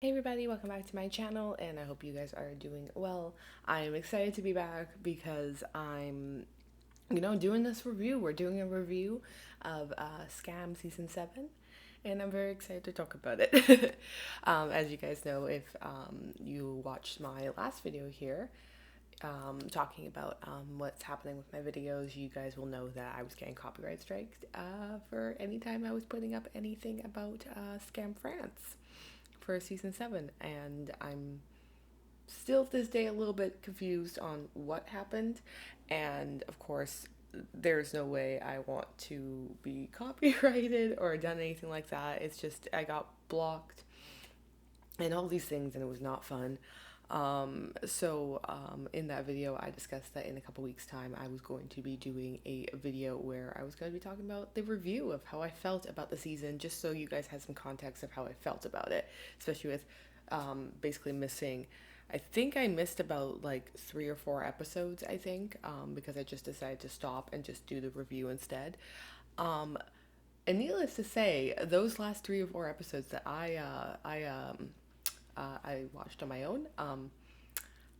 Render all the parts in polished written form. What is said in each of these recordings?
Hey everybody, welcome back to my channel and I hope you guys are doing well. I'm excited to be back because I'm, doing this review. We're doing a review of Skam season 7 and I'm very excited to talk about it. As you guys know, if you watched my last video here, talking about what's happening with my videos, you guys will know that I was getting copyright strikes for any time I was putting up anything about Scam France for season 7, and I'm still to this day a little bit confused on what happened. And of course, there's no way I want to be copyrighted or done anything like that. It's just I got blocked and all these things, and it was not fun. In that video, I discussed that in a couple weeks' time, I was going to be doing a video where I was going to be talking about the review of how I felt about the season, just so you guys had some context of how I felt about it, especially with basically missing. I think I missed about like 3 or 4 episodes, I think, because I just decided to stop and just do the review instead. Um, and needless to say, those last 3 or 4 episodes that I watched on my own.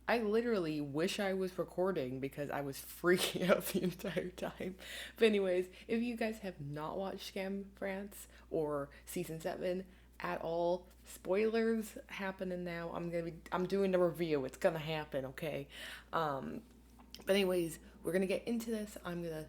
I literally wish I was recording because I was freaking out the entire time. But anyways, if you guys have not watched Scam France or season 7 at all, spoilers happening now. I'm doing the review. It's gonna happen, okay? But anyways, we're gonna get into this. I'm gonna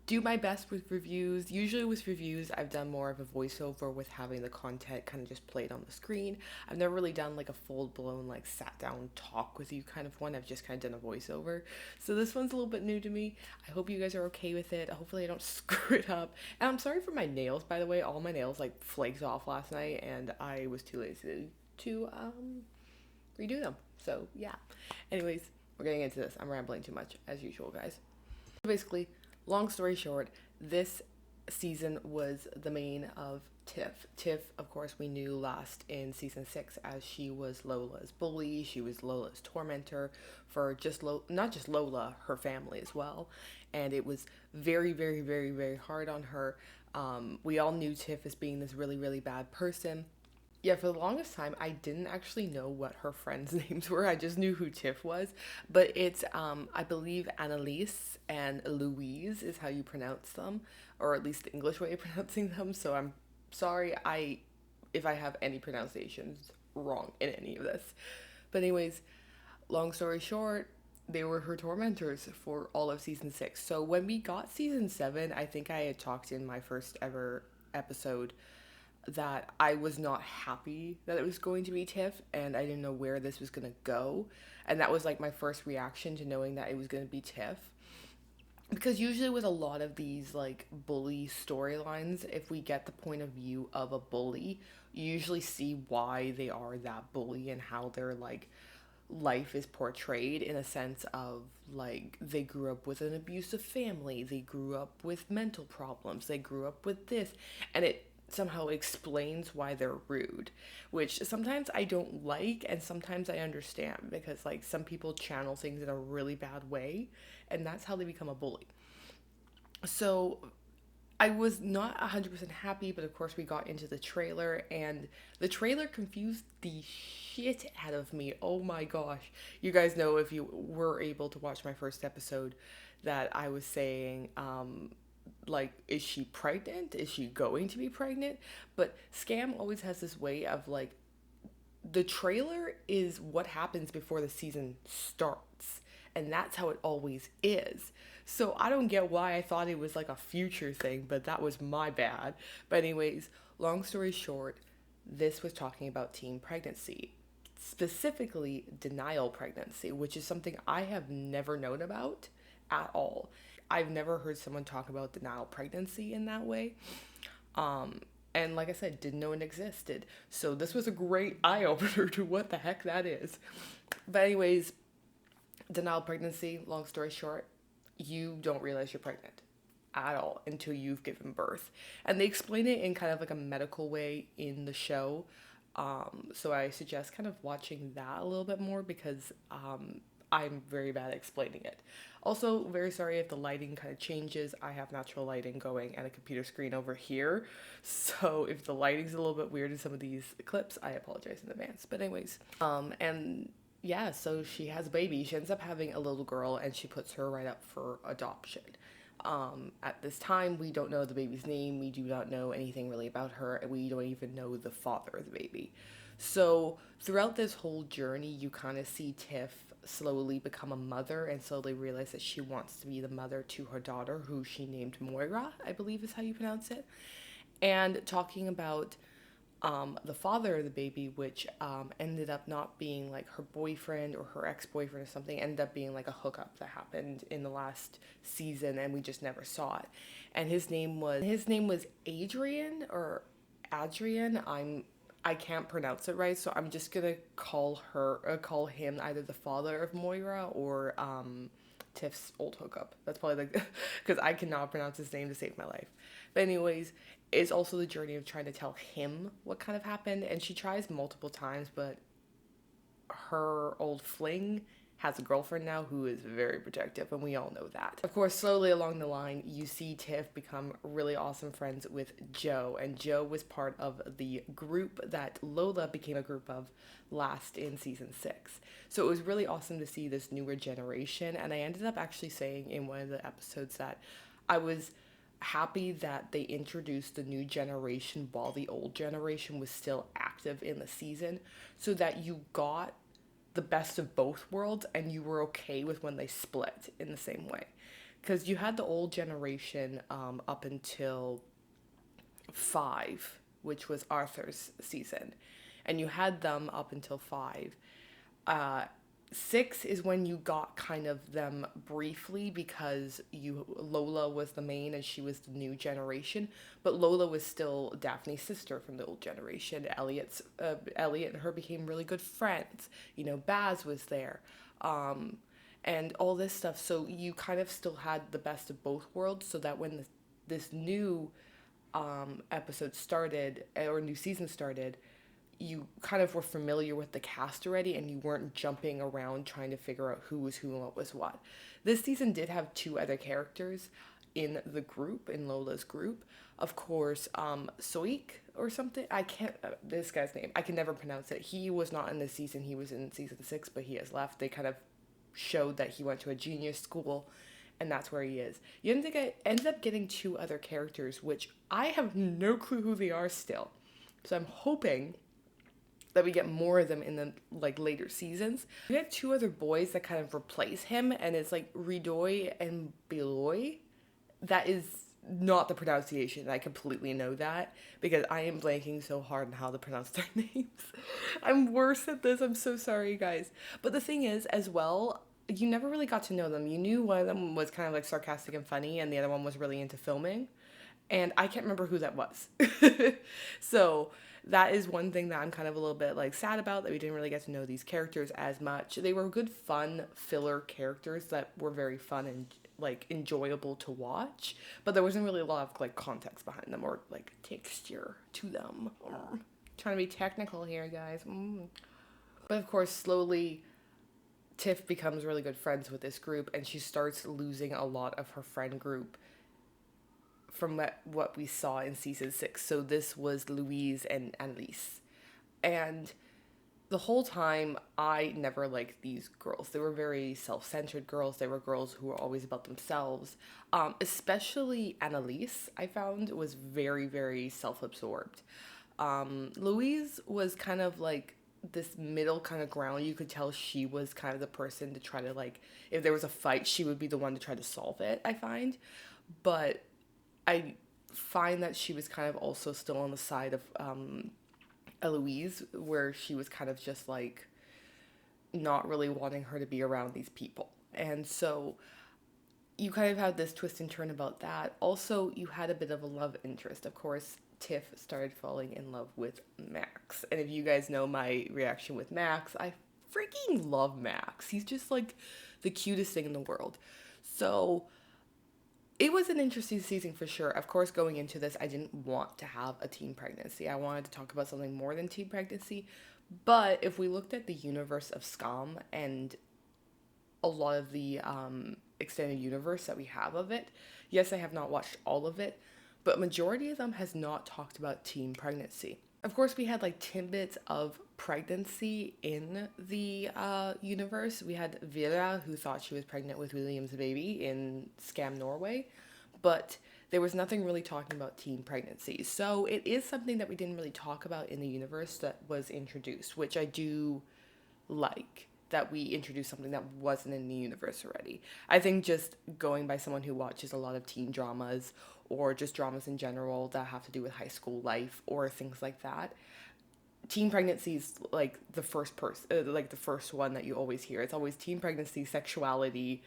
do my best with reviews. Usually with reviews, I've done more of a voiceover with having the content kind of just played on the screen. I've never really done like a full blown like sat down talk with you kind of one. I've just kind of done a voiceover. So this one's a little bit new to me. I hope you guys are okay with it. Hopefully I don't screw it up. And I'm sorry for my nails, by the way. All my nails like flaked off last night and I was too lazy to redo them. So yeah. Anyways, we're getting into this. I'm rambling too much as usual, guys. Basically, long story short, this season was the main of Tiff. Tiff, of course, we knew last in season 6 as she was Lola's bully. She was Lola's tormentor for not just Lola, her family as well. And it was very, very, very, very hard on her. We all knew Tiff as being this really, really bad person. Yeah, for the longest time, I didn't actually know what her friends' names were. I just knew who Tiff was. But it's, I believe, Annalise and Louise is how you pronounce them, or at least the English way of pronouncing them. So I'm sorry if I have any pronunciations wrong in any of this. But anyways, long story short, they were her tormentors for all of season 6. So when we got season 7, I think I had talked in my first ever episode that I was not happy that it was going to be Tiff and I didn't know where this was going to go. And that was like my first reaction to knowing that it was going to be Tiff. Because usually with a lot of these like bully storylines, if we get the point of view of a bully, you usually see why they are that bully and how their like life is portrayed in a sense of like they grew up with an abusive family, they grew up with mental problems, they grew up with this, and it somehow explains why they're rude, which sometimes I don't like and sometimes I understand because like some people channel things in a really bad way and that's how they become a bully. So I was not 100% happy, but of course we got into the trailer and the trailer confused the shit out of me. Oh my gosh. You guys know if you were able to watch my first episode that I was saying like, is she pregnant? Is she going to be pregnant? But Scam always has this way of like the trailer is what happens before the season starts. And that's how it always is. So I don't get why I thought it was like a future thing, but that was my bad. But, anyways, long story short, this was talking about teen pregnancy, specifically denial pregnancy, which is something I have never known about at all. I've never heard someone talk about denial pregnancy in that way. And like I said, didn't know it existed. So this was a great eye opener to what the heck that is. But anyways, denial pregnancy, long story short, you don't realize you're pregnant at all until you've given birth. And they explain it in kind of like a medical way in the show. So I suggest kind of watching that a little bit more because I'm very bad at explaining it. Also, very sorry if the lighting kind of changes. I have natural lighting going and a computer screen over here. So if the lighting's a little bit weird in some of these clips, I apologize in advance. But anyways, and yeah, so she has a baby. She ends up having a little girl and she puts her right up for adoption. At this time, we don't know the baby's name. We do not know anything really about her, and we don't even know the father of the baby. So, throughout this whole journey, you kind of see Tiff slowly become a mother and slowly realize that she wants to be the mother to her daughter, who she named Moira, I believe is how you pronounce it. And talking about the father of the baby, which ended up not being like her boyfriend or her ex-boyfriend or something, ended up being like a hookup that happened in the last season, and we just never saw it. And his name was Adrian or Adrian. I can't pronounce it right, so I'm just gonna call him either the father of Moira or Tiff's old hookup. That's probably like because I cannot pronounce his name to save my life. But anyways, it's also the journey of trying to tell him what kind of happened, and she tries multiple times, but her old fling has a girlfriend now who is very protective, and we all know that. Of course, slowly along the line, you see Tiff become really awesome friends with Joe, and Joe was part of the group that Lola became a group of last in season 6. So it was really awesome to see this newer generation, and I ended up actually saying in one of the episodes that I was happy that they introduced the new generation while the old generation was still active in the season, so that you got the best of both worlds and you were okay with when they split in the same way. Because you had the old generation up until 5, which was Arthur's season, and you had them up until 5. 6 is when you got kind of them briefly because Lola was the main and she was the new generation, but Lola was still Daphne's sister from the old generation. Elliot and her became really good friends. Baz was there, and all this stuff. So you kind of still had the best of both worlds, so that when this new episode started or new season started, you kind of were familiar with the cast already and you weren't jumping around trying to figure out who was who and what was what. This season did have 2 other characters in the group, in Lola's group. Of course, Soik or something. I can't, this guy's name, I can never pronounce it. He was not in this season, he was in season 6, but he has left. They kind of showed that he went to a genius school and that's where he is. You ended up getting 2 other characters, which I have no clue who they are still. So I'm hoping that we get more of them in the later seasons. We have 2 other boys that kind of replace him, and it's like Ridoy and Beloy. That is not the pronunciation. I completely know that because I am blanking so hard on how to pronounce their names. I'm worse at this. I'm so sorry, guys. But the thing is, as well, you never really got to know them. You knew one of them was kind of like sarcastic and funny, and the other one was really into filming. And I can't remember who that was. So that is one thing that I'm kind of a little bit sad about, that we didn't really get to know these characters as much. They were good, fun filler characters that were very fun and enjoyable to watch, but there wasn't really a lot of context behind them or texture to them. Trying to be technical here, guys. But of course, slowly Tiff becomes really good friends with this group, and she starts losing a lot of her friend group from what we saw in season 6. So this was Louise and Annalise. And the whole time, I never liked these girls. They were very self-centered girls. They were girls who were always about themselves. Especially Annalise, I found, was very, very self-absorbed. Louise was kind of this middle kind of ground. You could tell she was kind of the person to try to if there was a fight, she would be the one to try to solve it, I find. But I find that she was kind of also still on the side of Eloise, where she was kind of just not really wanting her to be around these people. And so you kind of had this twist and turn about that. Also, you had a bit of a love interest. Of course, Tiff started falling in love with Max. And if you guys know my reaction with Max, I freaking love Max. He's just the cutest thing in the world. So it was an interesting season for sure. Of course, going into this, I didn't want to have a teen pregnancy. I wanted to talk about something more than teen pregnancy. But if we looked at the universe of Skam and a lot of the extended universe that we have of it. Yes, I have not watched all of it, but majority of them has not talked about teen pregnancy. Of course, we had like tidbits of pregnancy in the universe. We had Vera, who thought she was pregnant with William's baby in Skam, Norway, but there was nothing really talking about teen pregnancy. So it is something that we didn't really talk about in the universe that was introduced, which I do like that we introduced something that wasn't in the universe already. I think just going by someone who watches a lot of teen dramas or just dramas in general that have to do with high school life or things like that, teen pregnancy is like the like the first one that you always hear. It's always teen pregnancy, sexuality,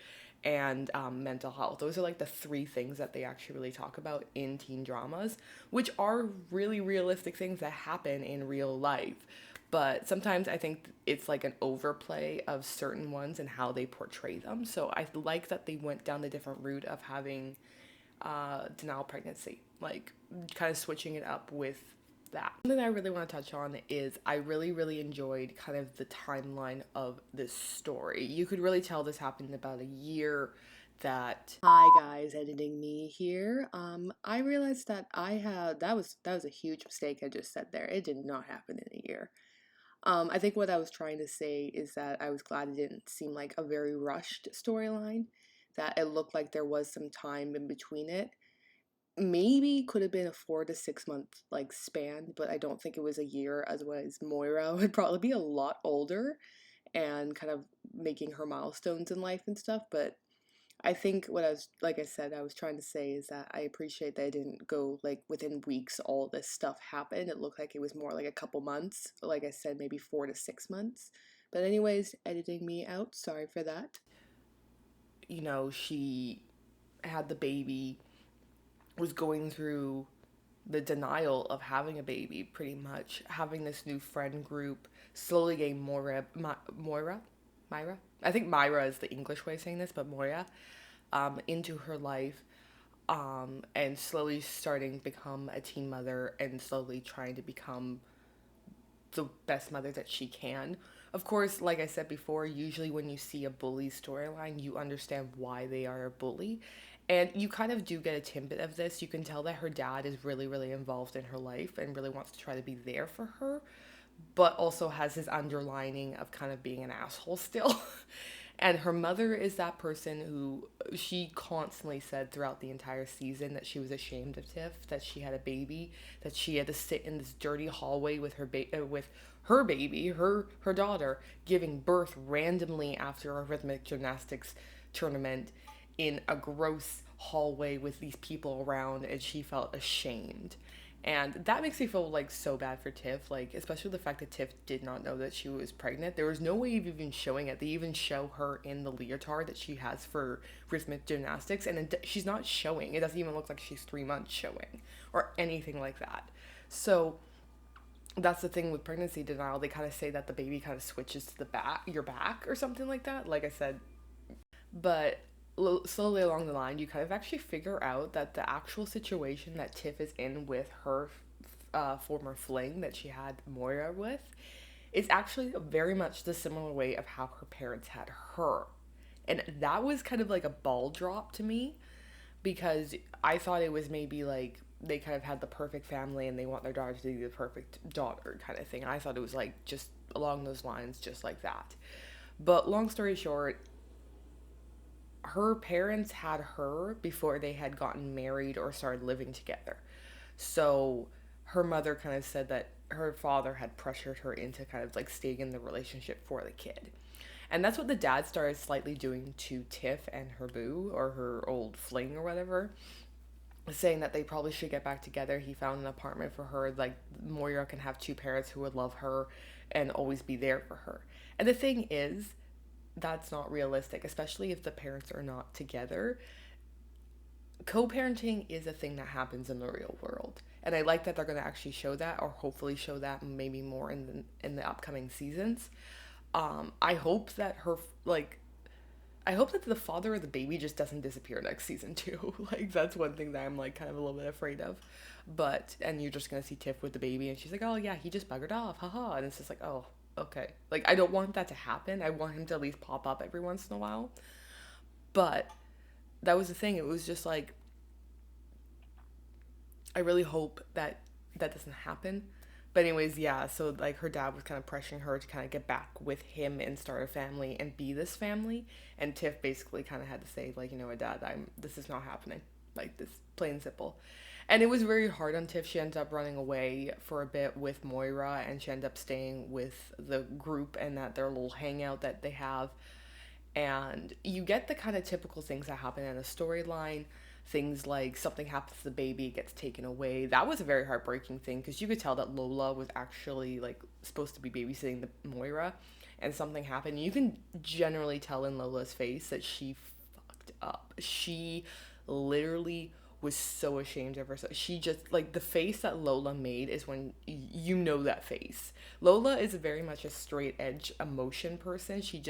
and mental health. Those are like the three things that they actually really talk about in teen dramas, which are really realistic things that happen in real life. But sometimes I think it's like an overplay of certain ones and how they portray them. So I like that they went down the different route of having denial pregnancy, like kind of switching it up with that. Something I really want to touch on is I really, really enjoyed kind of the timeline of this story. You could really tell this happened in about a year that hi guys, editing me here. I realized that that was a huge mistake I just said there. It did not happen in a year. I think what I was trying to say is that I was glad it didn't seem like a very rushed storyline, that it looked like there was some time in between it. Maybe could have been a 4 to 6 month like span, but I don't think it was a year, as was Moira would probably be a lot older and kind of making her milestones in life and stuff. But I think what I was, like I said, I was trying to say is that I appreciate that it didn't go like within weeks all this stuff happened. It looked like it was more like a couple months. Like I said, maybe 4 to 6 months. But anyways, editing me out. Sorry for that. You know, she had the baby, was going through the denial of having a baby, pretty much having this new friend group, slowly getting Myra. I think Myra is the English way of saying this, but Moira, into her life, and slowly starting to become a teen mother and slowly trying to become the best mother that she can. Of course, like I said before, usually when you see a bully storyline, you understand why they are a bully. And you kind of do get a tidbit of this. You can tell that her dad is really, really involved in her life and really wants to try to be there for her, but also has his underlining of kind of being an asshole still. And her mother is that person who she constantly said throughout the entire season that she was ashamed of Tiff, that she had a baby, that she had to sit in this dirty hallway with with her baby, her daughter, giving birth randomly after a rhythmic gymnastics tournament in a gross hallway with these people around, and she felt ashamed. And that makes me feel like so bad for Tiff, like especially the fact that Tiff did not know that she was pregnant. There was no way of even showing it. They even show her in the leotard that she has for rhythmic gymnastics, and she's not showing. It doesn't even look like she's 3 months showing or anything like that. So that's the thing with pregnancy denial. They kind of say that the baby kind of switches to the back, your back, or something like that. Like I said, but slowly along the line, you kind of actually figure out that the actual situation that Tiff is in with her former fling that she had Moira with is actually very much the similar way of how her parents had her. And that was kind of like a ball drop to me, because I thought it was maybe like they kind of had the perfect family and they want their daughter to be the perfect daughter kind of thing. I thought it was like just along those lines, just like that. But long story short, her parents had her before they had gotten married or started living together. So her mother kind of said that her father had pressured her into kind of like staying in the relationship for the kid. And that's what the dad started slightly doing to Tiff and her boo, or her old fling or whatever, saying that they probably should get back together. He found an apartment for her, like Moira can have two parents who would love her and always be there for her. And the thing is, that's not realistic, especially if the parents are not together. Co-parenting is a thing that happens in the real world, and I like that they're going to actually show that, or hopefully show that maybe more in the upcoming seasons. I hope that I hope that the father of the baby just doesn't disappear next season too. Like that's one thing that I'm like kind of a little bit afraid of. But and you're just gonna see Tiff with the baby, and she's like, "Oh yeah, he just buggered off, haha," and it's just like, "Oh, Okay. Like, I don't want that to happen. I want him to at least pop up every once in a while. But that was the thing. It was just like, I really hope that that doesn't happen. But anyways, yeah, so like her dad was kind of pressuring her to kind of get back with him and start a family and be this family. And Tiff basically kind of had to say like, you know what, dad, I'm this is not happening. Like this plain and simple. And it was very hard on Tiff. She ended up running away for a bit with Moira and she ended up staying with the group and that their little hangout that they have. And you get the kind of typical things that happen in a storyline. Things like something happens to the baby, it gets taken away. That was a very heartbreaking thing because you could tell that Lola was actually like supposed to be babysitting the Moira, and something happened. You can generally tell in Lola's face that she fucked up. She literally was so ashamed of herself. She just like the face that Lola made is when you know that face. Lola is very much a straight edge emotion person. She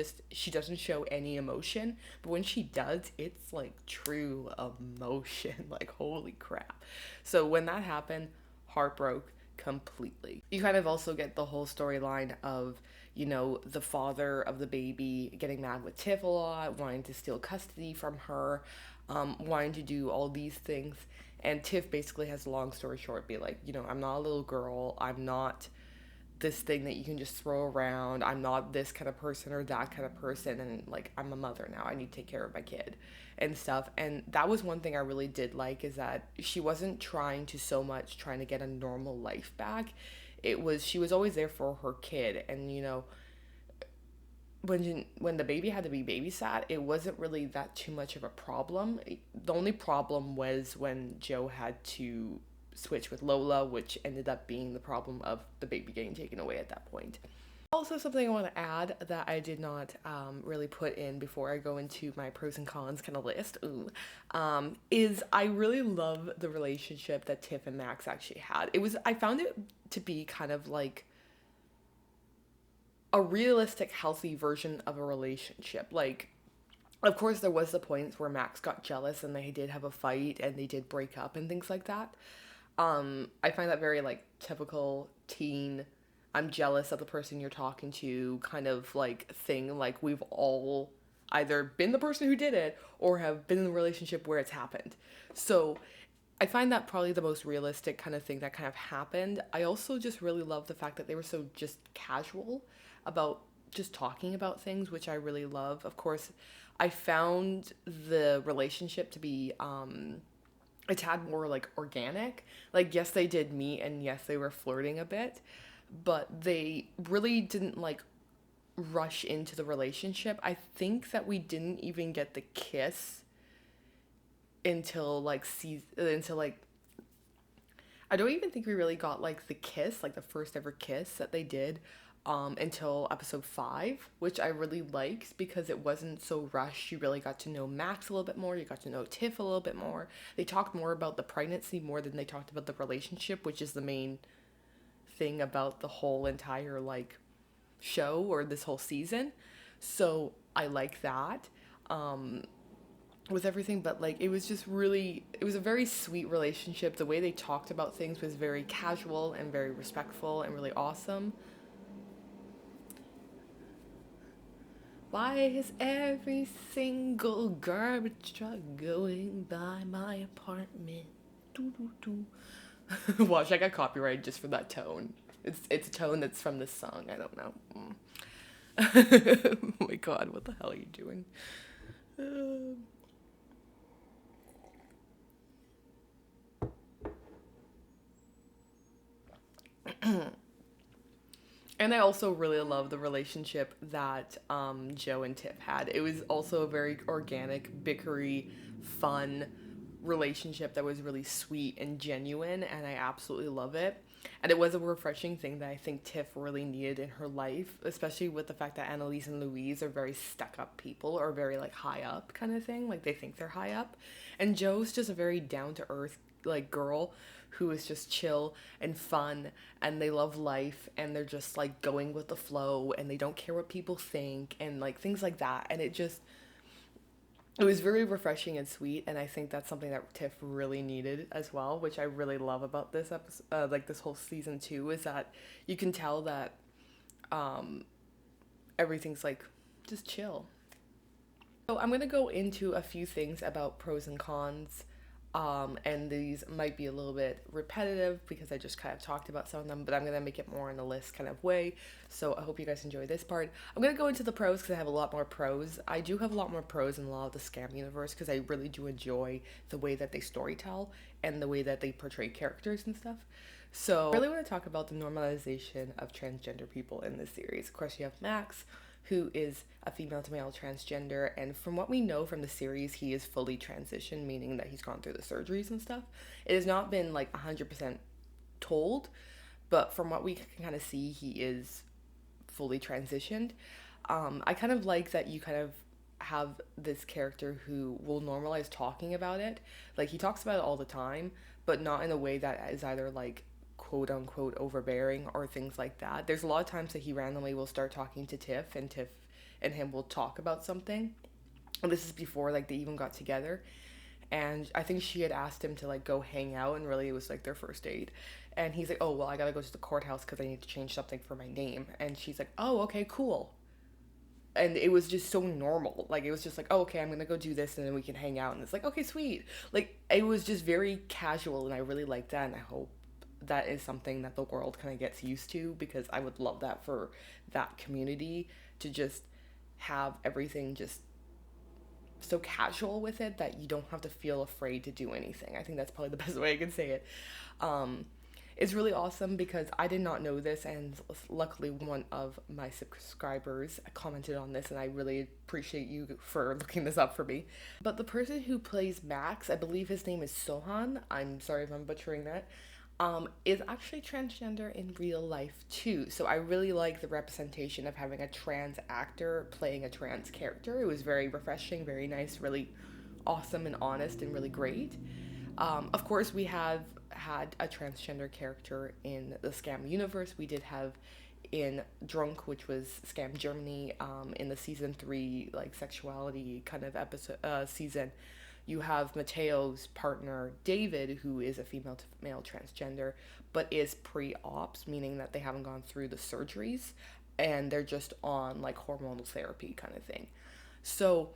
doesn't show any emotion, but when she does, it's like true emotion. Like holy crap. So when that happened, heart broke completely. You kind of also get the whole storyline of, you know, the father of the baby getting mad with Tiff a lot, wanting to steal custody from her, wanting to do all these things. And Tiff basically has a long story short be like, you know, I'm not a little girl. I'm not this thing that you can just throw around. I'm not this kind of person or that kind of person. And like, I'm a mother now. I need to take care of my kid and stuff. And that was one thing I really did like is that she wasn't trying to so much trying to get a normal life back. It was, she was always there for her kid. And, you know, when the baby had to be babysat, it wasn't really that too much of a problem. The only problem was when Joe had to switch with Lola, which ended up being the problem of the baby getting taken away at that point. Also, something I want to add that I did not really put in before I go into my pros and cons kind of list, is I really love the relationship that Tiff and Max actually had. I found it to be kind of like a realistic, healthy version of a relationship. Like, of course, there was the points where Max got jealous and they did have a fight and they did break up and things like that. I find that very like typical teen. I'm jealous of the person you're talking to kind of like thing. Like we've all either been the person who did it or have been in a relationship where it's happened. So I find that probably the most realistic kind of thing that kind of happened. I also just really love the fact that they were so just casual about just talking about things, which I really love. Of course, I found the relationship to be a tad more like organic. Like, yes, they did meet and yes, they were flirting a bit, but they really didn't like rush into the relationship. I think that we didn't even get the kiss until like until like I don't even think we really got like the kiss, like the first ever kiss that they did until episode 5, which I really liked because it wasn't so rushed. You really got to know Max a little bit more. You got to know Tiff a little bit more. They talked more about the pregnancy more than they talked about the relationship, which is the main thing about the whole entire like show or this whole season. So I like that. With everything, but like it was just really, it was a very sweet relationship. The way they talked about things was very casual and very respectful and really awesome. Why is every single garbage truck going by my apartment? Doo doo doo. Watch, I got copyrighted just for that tone. It's a tone that's from this song. I don't know. Oh my god, what the hell are you doing? And I also really love the relationship that Joe and Tiff had. It was also a very organic, bickery, fun relationship that was really sweet and genuine, and I absolutely love it. And it was a refreshing thing that I think Tiff really needed in her life, especially with the fact that Annalise and Louise are very stuck up people or very like high up kind of thing. Like they think they're high up. And Joe's just a very down to earth like girl who is just chill and fun and they love life and they're just like going with the flow and they don't care what people think and like things like that. And it was very refreshing and sweet, and I think that's something that Tiff really needed as well, which I really love about this episode, like this whole season 2, is that you can tell that everything's like just chill. So I'm gonna go into a few things about pros and cons. And these might be a little bit repetitive because I just kind of talked about some of them, but I'm gonna make it more in a list kind of way. So I hope you guys enjoy this part. I'm gonna go into the pros because I have a lot more pros. I do have a lot more pros in a lot of the Skam universe because I really do enjoy the way that they storytell and the way that they portray characters and stuff. So I really want to talk about the normalization of transgender people in this series. Of course, you have Max, who is a female to male transgender, and from what we know from the series, he is fully transitioned, meaning that he's gone through the surgeries and stuff. It has not been like 100% told, but from what we can kind of see, he is fully transitioned. I kind of like that you kind of have this character who will normalize talking about it. Like, he talks about it all the time, but not in a way that is either like quote unquote overbearing or things like that. There's a lot of times that he randomly will start talking to Tiff, and Tiff and him will talk about something. And this is before like they even got together. And I think she had asked him to like go hang out, and really it was like their first date. And he's like, "Oh, well, I gotta go to the courthouse because I need to change something for my name." And she's like, "Oh, okay, cool." And it was just so normal. Like, it was just like, "Oh, okay, I'm gonna go do this and then we can hang out." And it's like, "Okay, sweet." Like, it was just very casual, and I really like that, and I hope that is something that the world kind of gets used to, because I would love that for that community to just have everything just so casual with it that you don't have to feel afraid to do anything. I think that's probably the best way I can say it. Um, it's really awesome because I did not know this, and luckily one of my subscribers commented on this, and I really appreciate you for looking this up for me. But the person who plays Max, I believe his name is Sohan, I'm sorry if I'm butchering that, is actually transgender in real life too. So I really like the representation of having a trans actor playing a trans character. It was very refreshing, very nice, really awesome and honest, and really great. Of course, we have had a transgender character in the Skam universe. We did have in Drunk, which was Skam Germany, in the season 3 like sexuality kind of episode season. You have Mateo's partner David, who is a female to male transgender, but is pre-ops, meaning that they haven't gone through the surgeries and they're just on like hormonal therapy kind of thing. So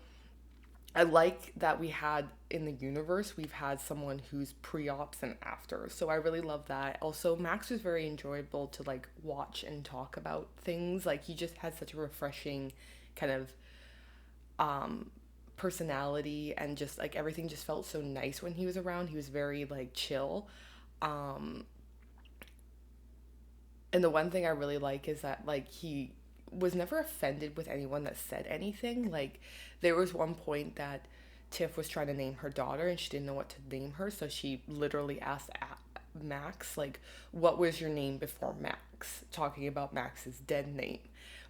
I like that we had in the universe, we've had someone who's pre-ops and after. So I really love that. Also, Max was very enjoyable to like watch and talk about things. Like, he just had such a refreshing kind of personality, and just like everything just felt so nice when he was around. He was very like chill. Um and the one thing I really like is that like he was never offended with anyone that said anything. Like, there was one point that Tiff was trying to name her daughter and she didn't know what to name her, so she literally asked Max like, "What was your name before Max?" talking about Max's dead name,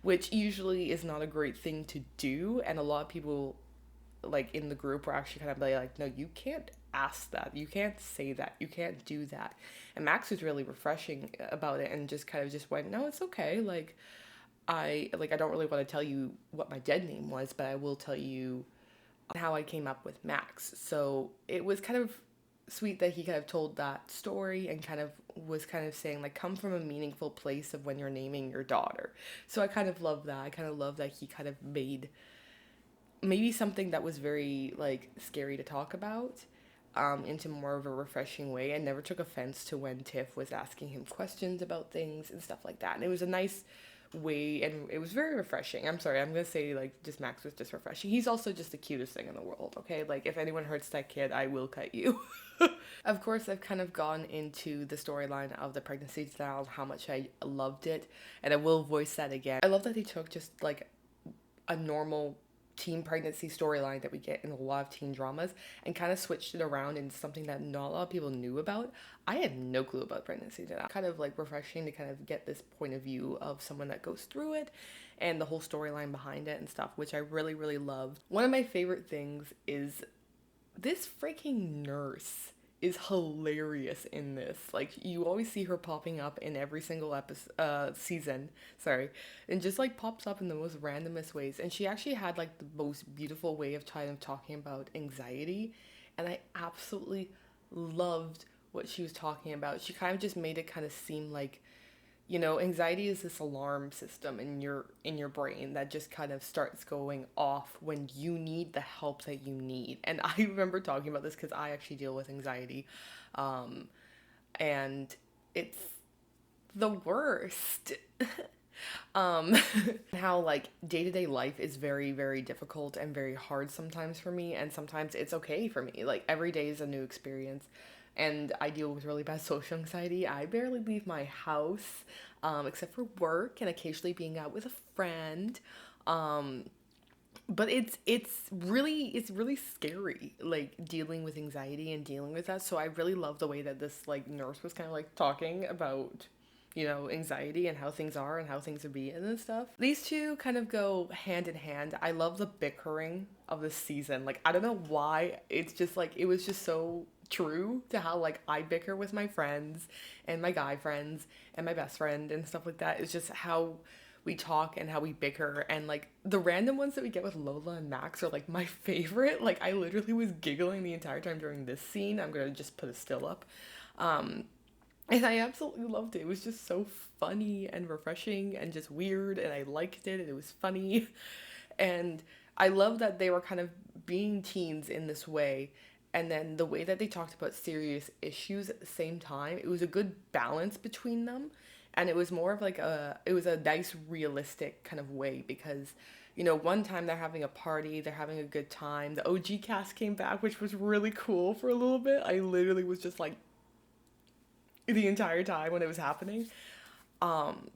which usually is not a great thing to do, and a lot of people like in the group were actually kind of like, "No, you can't ask that, you can't say that, you can't do that." And Max was really refreshing about it and just kind of just went, "No, it's okay, like I don't really want to tell you what my dead name was, but I will tell you how I came up with Max." So it was kind of sweet that he kind of told that story and kind of was kind of saying like, come from a meaningful place of when you're naming your daughter. So I kind of love that. I kind of love that he kind of made maybe something that was very like scary to talk about, into more of a refreshing way, and never took offense to when Tiff was asking him questions about things and stuff like that. And it was a nice way, and it was very refreshing. I'm sorry, I'm gonna say like just Max was just refreshing. He's also just the cutest thing in the world, okay? Like, if anyone hurts that kid, I will cut you. Of course, I've kind of gone into the storyline of the pregnancy style, how much I loved it, and I will voice that again. I love that they took just like a normal teen pregnancy storyline that we get in a lot of teen dramas and kind of switched it around into something that not a lot of people knew about. I had no clue about pregnancy. Kind of like refreshing to kind of get this point of view of someone that goes through it and the whole storyline behind it and stuff, which I really, really loved. One of my favorite things is this freaking nurse is hilarious in this. Like, you always see her popping up in every single episode, season, sorry, and just like pops up in the most randomest ways. And she actually had like the most beautiful way of kind of talking about anxiety, and I absolutely loved what she was talking about. She kind of just made it kind of seem like Anxiety is this alarm system in your brain that just kind of starts going off when you need the help that you need. And I remember talking about this because I actually deal with anxiety, um, and it's the worst. um how like day-to-day life is very, very difficult and very hard sometimes for me, and sometimes it's okay for me. Like every day is a new experience, and I deal with really bad social anxiety. I barely leave my house, except for work and occasionally being out with a friend. um but it's really scary, like dealing with anxiety and dealing with that. So I really love the way that this like nurse was kind of like talking about anxiety and how things are and how things would be and stuff. These two kind of go hand in hand. I love the bickering of this season. Like I don't know why, it's just like it was just so true to how like I bicker with my friends and my guy friends and my best friend and stuff like that. It's just how we talk and how we bicker, and like the random ones that we get with Lola and Max are like my favorite. Like I literally was giggling the entire time during this scene. I'm gonna just put a still up. um and I absolutely loved it. It was just so funny and refreshing and just weird, and I liked it and it was funny. And I love that they were kind of being teens in this way, and then the way that they talked about serious issues at the same time. It was a good balance between them, and it was more of like a nice realistic kind of way, because one time they're having a party, they're having a good time. The OG cast came back, which was really cool for a little bit. I literally was just like the entire time when it was happening. Um,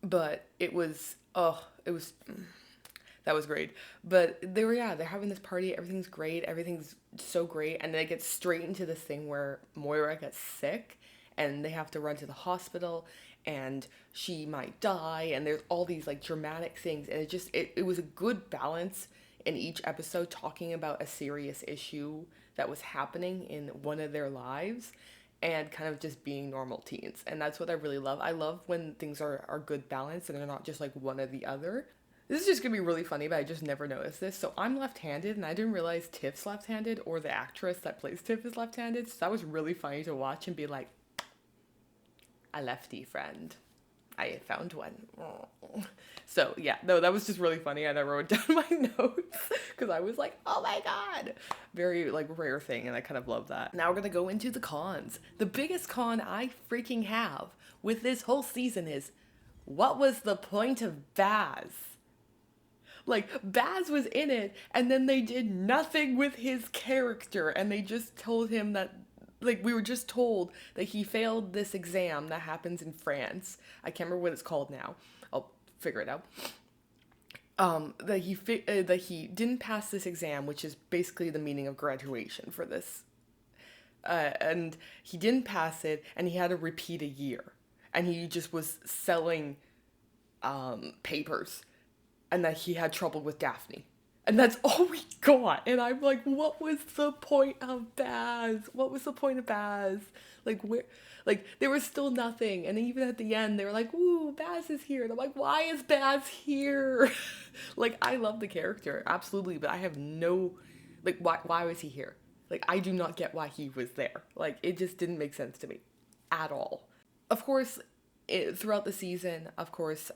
but it was that was great. But they're having this party, everything's great, everything's so great, and then it gets straight into this thing where Moira gets sick and they have to run to the hospital, and she might die, and there's all these like dramatic things, and it was a good balance in each episode talking about a serious issue that was happening in one of their lives, and kind of just being normal teens. And that's what I really love. I love when things are good balance and they're not just like one or the other. This is just gonna be really funny, but I just never noticed this. So I'm left-handed, and I didn't realize Tiff's left-handed, or the actress that plays Tiff is left-handed. So that was really funny to watch and be like, a lefty friend. I found one. So yeah, no, that was just really funny, and I wrote down my notes because I was like, oh my god, very like rare thing, and I kind of love that. Now we're gonna go into the cons. The biggest con I freaking have with this whole season is, what was the point of Baz? Like, Baz was in it, and then they did nothing with his character, and they just told him that, like, we were just told that he failed this exam that happens in France. I can't remember what it's called now. I'll figure it out. That he didn't pass this exam, which is basically the meaning of graduation for this. And he didn't pass it, and he had to repeat a year. And he just was selling papers, and that he had trouble with Daphne. And that's all we got. And I'm like, what was the point of Baz? What was the point of Baz? Like, where? Like, there was still nothing. And then even at the end, they were like, "Ooh, Baz is here." And I'm like, why is Baz here? Like, I love the character, absolutely, but I have no, like, why was he here? Like, I do not get why he was there. Like, it just didn't make sense to me at all. Of course, throughout the season, of course,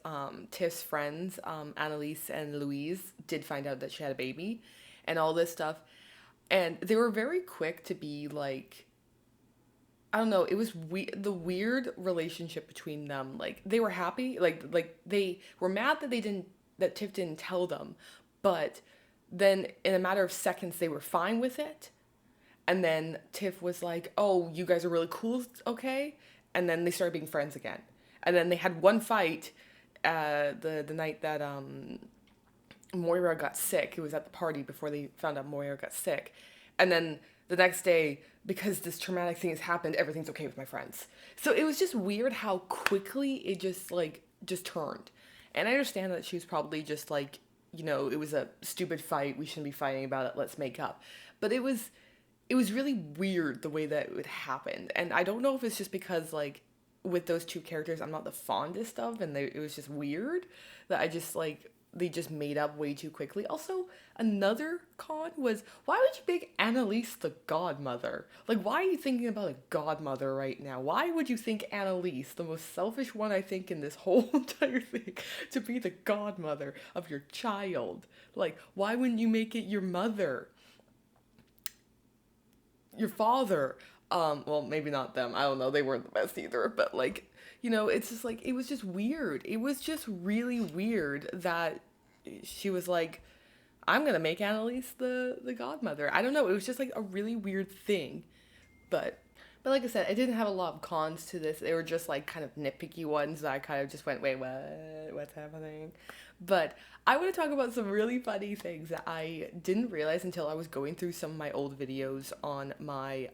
Tiff's friends, Annalise and Louise, did find out that she had a baby and all this stuff. And they were very quick to be like, I don't know, it was the weird relationship between them. Like, they were happy, like they were mad that that Tiff didn't tell them, but then in a matter of seconds, they were fine with it. And then Tiff was like, "Oh, you guys are really cool, okay?" And then they started being friends again. And then they had one fight the night that Moira got sick. It was at the party before they found out Moira got sick. And then the next day, because this traumatic thing has happened, everything's okay with my friends. So it was just weird how quickly it just turned. And I understand that she was probably just like, it was a stupid fight. We shouldn't be fighting about it. Let's make up. But it was really weird the way that it would happen. And I don't know if it's just because, like, with those two characters, I'm not the fondest of, and it was just weird that I just, like, they just made up way too quickly. Also, another con was, why would you make Annalise the godmother? Like, why are you thinking about a godmother right now? Why would you think Annalise, the most selfish one I think in this whole entire thing, to be the godmother of your child? Like, why wouldn't you make it your mother? Your father? Well, maybe not them. I don't know. They weren't the best either. But like, it's just like, it was just weird. It was just really weird that she was like, I'm gonna make Annalise the godmother. I don't know. It was just like a really weird thing. But but like I said, I didn't have a lot of cons to this. They were just like kind of nitpicky ones that I kind of just went, wait, what? What's happening? But I want to talk about some really funny things that I didn't realize until I was going through some of my old videos on my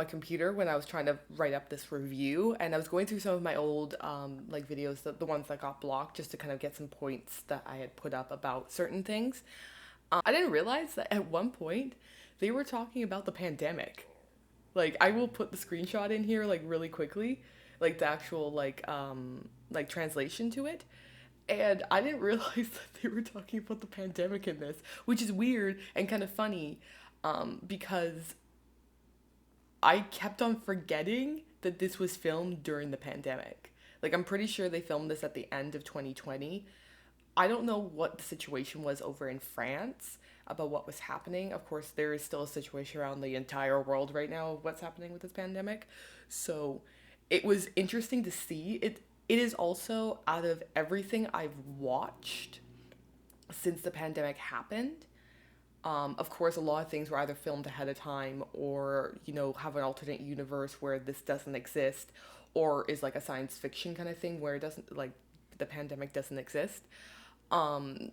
computer when I was trying to write up this review, and I was going through some of my old like videos, the ones that got blocked, just to kind of get some points that I had put up about certain things. I didn't realize that at one point they were talking about the pandemic. Like, I will put the screenshot in here like really quickly, like the actual like translation to it. And I didn't realize that they were talking about the pandemic in this, which is weird and kind of funny, because I kept on forgetting that this was filmed during the pandemic. Like, I'm pretty sure they filmed this at the end of 2020. I don't know what the situation was over in France about what was happening. Of course, there is still a situation around the entire world right now of what's happening with this pandemic. So it was interesting to see. It is also, out of everything I've watched since the pandemic happened, of course, a lot of things were either filmed ahead of time or, have an alternate universe where this doesn't exist, or is like a science fiction kind of thing where it doesn't, like, the pandemic doesn't exist. Um,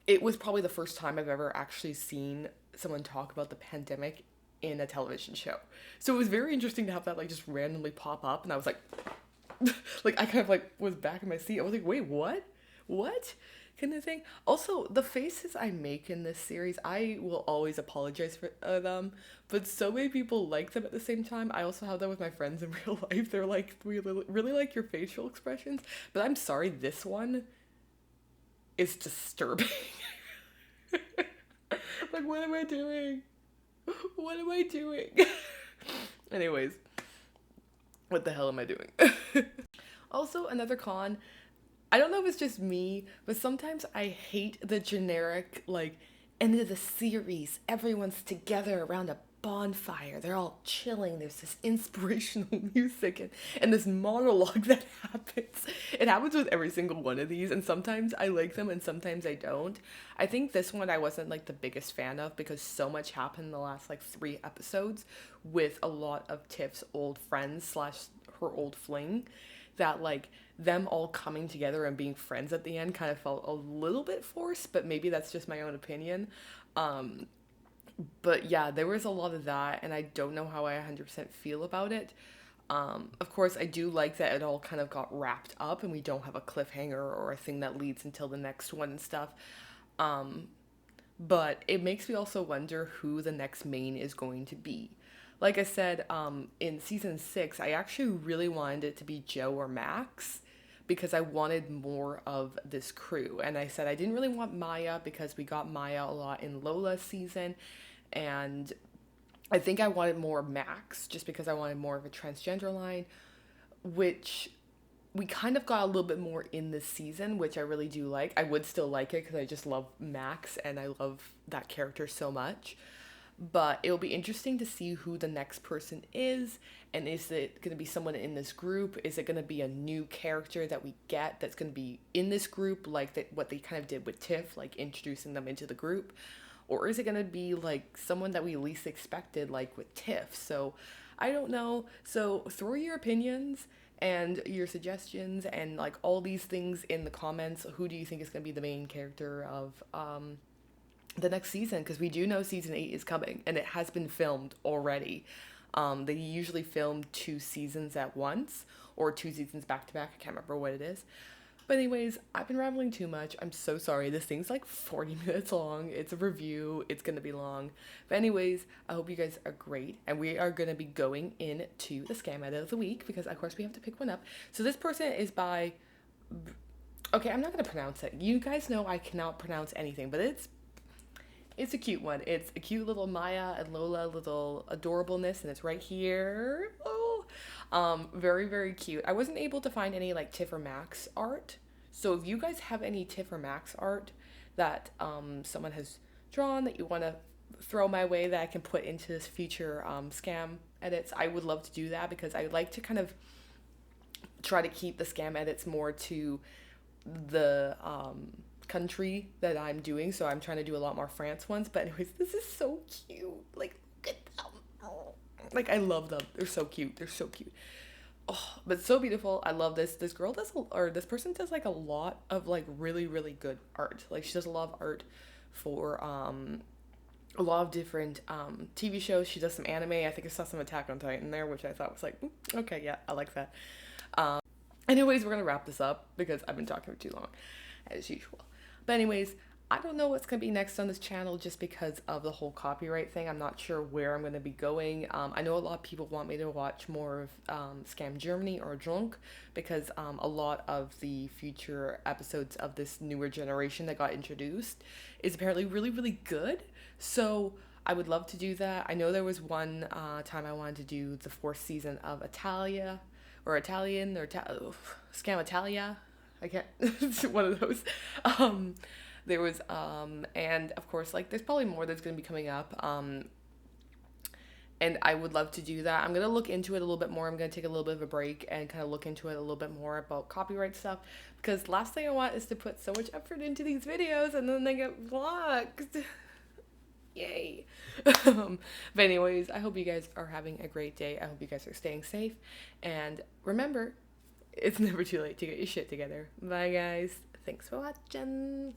it was probably the first time I've ever actually seen someone talk about the pandemic in a television show. So it was very interesting to have that, like, just randomly pop up, and I was like, like, I kind of, like, was back in my seat. I was like, wait, what? What? Kind of thing. Also, the faces I make in this series, I will always apologize for them, but so many people like them at the same time. I also have that with my friends in real life. They're like, we really like your facial expressions, but I'm sorry, this one is disturbing. Like, what am I doing? What am I doing? Anyways, what the hell am I doing? Also, another con, I don't know if it's just me, but sometimes I hate the generic, like, end of the series, everyone's together around a bonfire, they're all chilling, there's this inspirational music, and this monologue that happens. It happens with every single one of these, and sometimes I like them and sometimes I don't. I think this one I wasn't, like, the biggest fan of because so much happened in the last, like, 3 episodes with a lot of Tiff's old friends slash her old fling, that, like, them all coming together and being friends at the end kind of felt a little bit forced, but maybe that's just my own opinion. But yeah, there was a lot of that, and I don't know how I 100% feel about it. Of course, I do like that it all kind of got wrapped up and we don't have a cliffhanger or a thing that leads until the next one and stuff. Um, but it makes me also wonder who the next main is going to be. Like I said, in season 6, I actually really wanted it to be Joe or Max because I wanted more of this crew. And I said I didn't really want Maya because we got Maya a lot in Lola's season. And I think I wanted more Max just because I wanted more of a transgender line, which we kind of got a little bit more in this season, which I really do like. I would still like it because I just love Max and I love that character so much. But it'll be interesting to see who the next person is, and is it going to be someone in this group? Is it going to be a new character that we get that's going to be in this group, like what they kind of did with Tiff, like introducing them into the group? Or is it going to be like someone that we least expected, like with Tiff? So I don't know. So throw your opinions and your suggestions and like all these things in the comments. Who do you think is going to be the main character of the next season? Because we do know season 8 is coming and it has been filmed already. They usually film 2 seasons at once or 2 seasons back to back. I can't remember what it is. But anyways, I've been rambling too much. I'm so sorry. This thing's like 40 minutes long. It's a review. It's going to be long. But anyways, I hope you guys are great. And we are going to be going into the Scam Edit of the Week because, of course, we have to pick one up. So this person is by Okay, I'm not gonna pronounce it. You guys know I cannot pronounce anything, but it's a cute one. It's a cute little Maya and Lola little adorableness, and it's right here. Oh, very very cute. I wasn't able to find any like Tiff or Max art, so if you guys have any Tiff or Max art that someone has drawn that you want to throw my way that I can put into this future scam edits, I would love to do that because I like to kind of try to keep the scam edits more to the country that I'm doing. So I'm trying to do a lot more France ones. But anyways, this is so cute. Like, look at them. Oh. Like, I love them. They're so cute. They're so cute. Oh, but so beautiful. I love this. This girl does, or this person does like a lot of like really, really good art. Like, she does a lot of art for a lot of different TV shows. She does some anime. I think I saw some Attack on Titan there, which I thought was like, okay, yeah, I like that. Anyways, we're gonna wrap this up because I've been talking for too long, as usual. But anyways, I don't know what's gonna be next on this channel just because of the whole copyright thing. I'm not sure where I'm gonna be going. I know a lot of people want me to watch more of Scam Germany or Drunk because a lot of the future episodes of this newer generation that got introduced is apparently really, really good. So I would love to do that. I know there was one time I wanted to do the fourth season of Italia or Italian or Scam Italia. I can't. It's one of those. There was and of course like there's probably more that's gonna be coming up. And I would love to do that. I'm gonna look into it a little bit more. I'm gonna take a little bit of a break and kind of look into it a little bit more about copyright stuff because last thing I want is to put so much effort into these videos and then they get blocked. Yay. But anyways, I hope you guys are having a great day. I hope you guys are staying safe. And remember, it's never too late to get your shit together. Bye, guys. Thanks for watching.